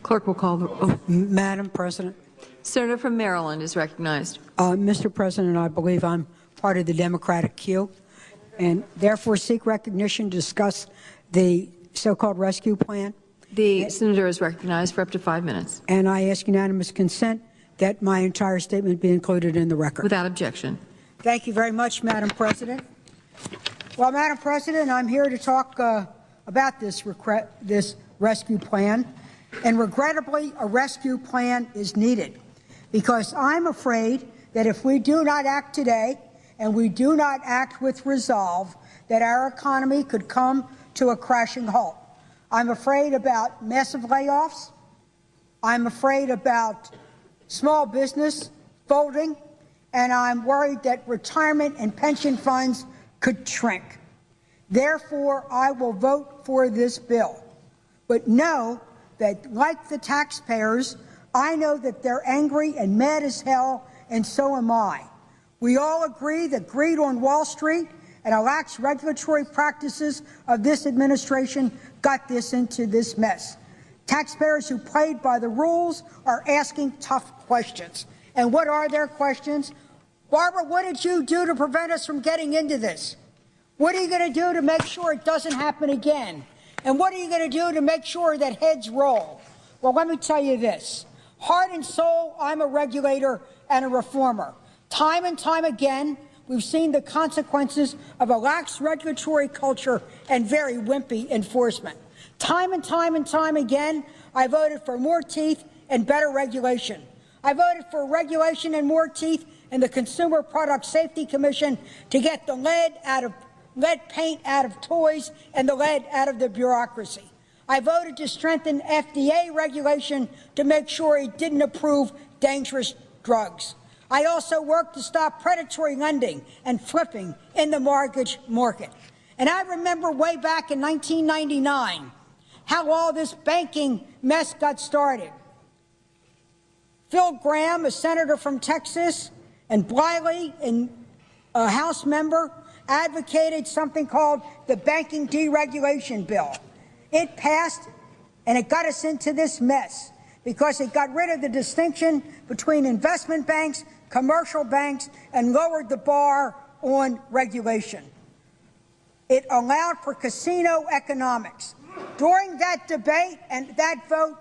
Clerk will call the. Oh. Madam President. Senator from Maryland is recognized. Mr. President, I believe I'm part of the Democratic queue, and therefore seek recognition to discuss the so-called rescue plan. The senator is recognized for up to 5 minutes. And I ask unanimous consent that my entire statement be included in the record. Without objection. Thank you very much, Madam President. Well, Madam President, I'm here to talk about this rescue plan. And regrettably, a rescue plan is needed because I'm afraid that if we do not act today and we do not act with resolve, that our economy could come to a crashing halt. I'm afraid about massive layoffs. I'm afraid about small business folding, and I'm worried that retirement and pension funds could shrink. Therefore, I will vote for this bill. But know that, like the taxpayers, I know that they're angry and mad as hell, and so am I. We all agree that greed on Wall Street and a lax regulatory practices of this administration got this into this mess. Taxpayers who played by the rules are asking tough questions. And what are their questions? Barbara, what did you do to prevent us from getting into this? What are you going to do to make sure it doesn't happen again? And what are you going to do to make sure that heads roll? Well, let me tell you this. Heart and soul, I'm a regulator and a reformer. Time and time again, we've seen the consequences of a lax regulatory culture and very wimpy enforcement. Time and time and time again, I voted for more teeth and better regulation. I voted for regulation and more teeth in the Consumer Product Safety Commission to get the lead paint out of toys and the lead out of the bureaucracy. I voted to strengthen FDA regulation to make sure it didn't approve dangerous drugs. I also worked to stop predatory lending and flipping in the mortgage market. And I remember way back in 1999 how all this banking mess got started. Phil Gramm, a senator from Texas, and Bliley, a House member, advocated something called the Banking Deregulation Bill. It passed, and it got us into this mess because it got rid of the distinction between investment banks, commercial banks, and lowered the bar on regulation. It allowed for casino economics. During that debate and that vote,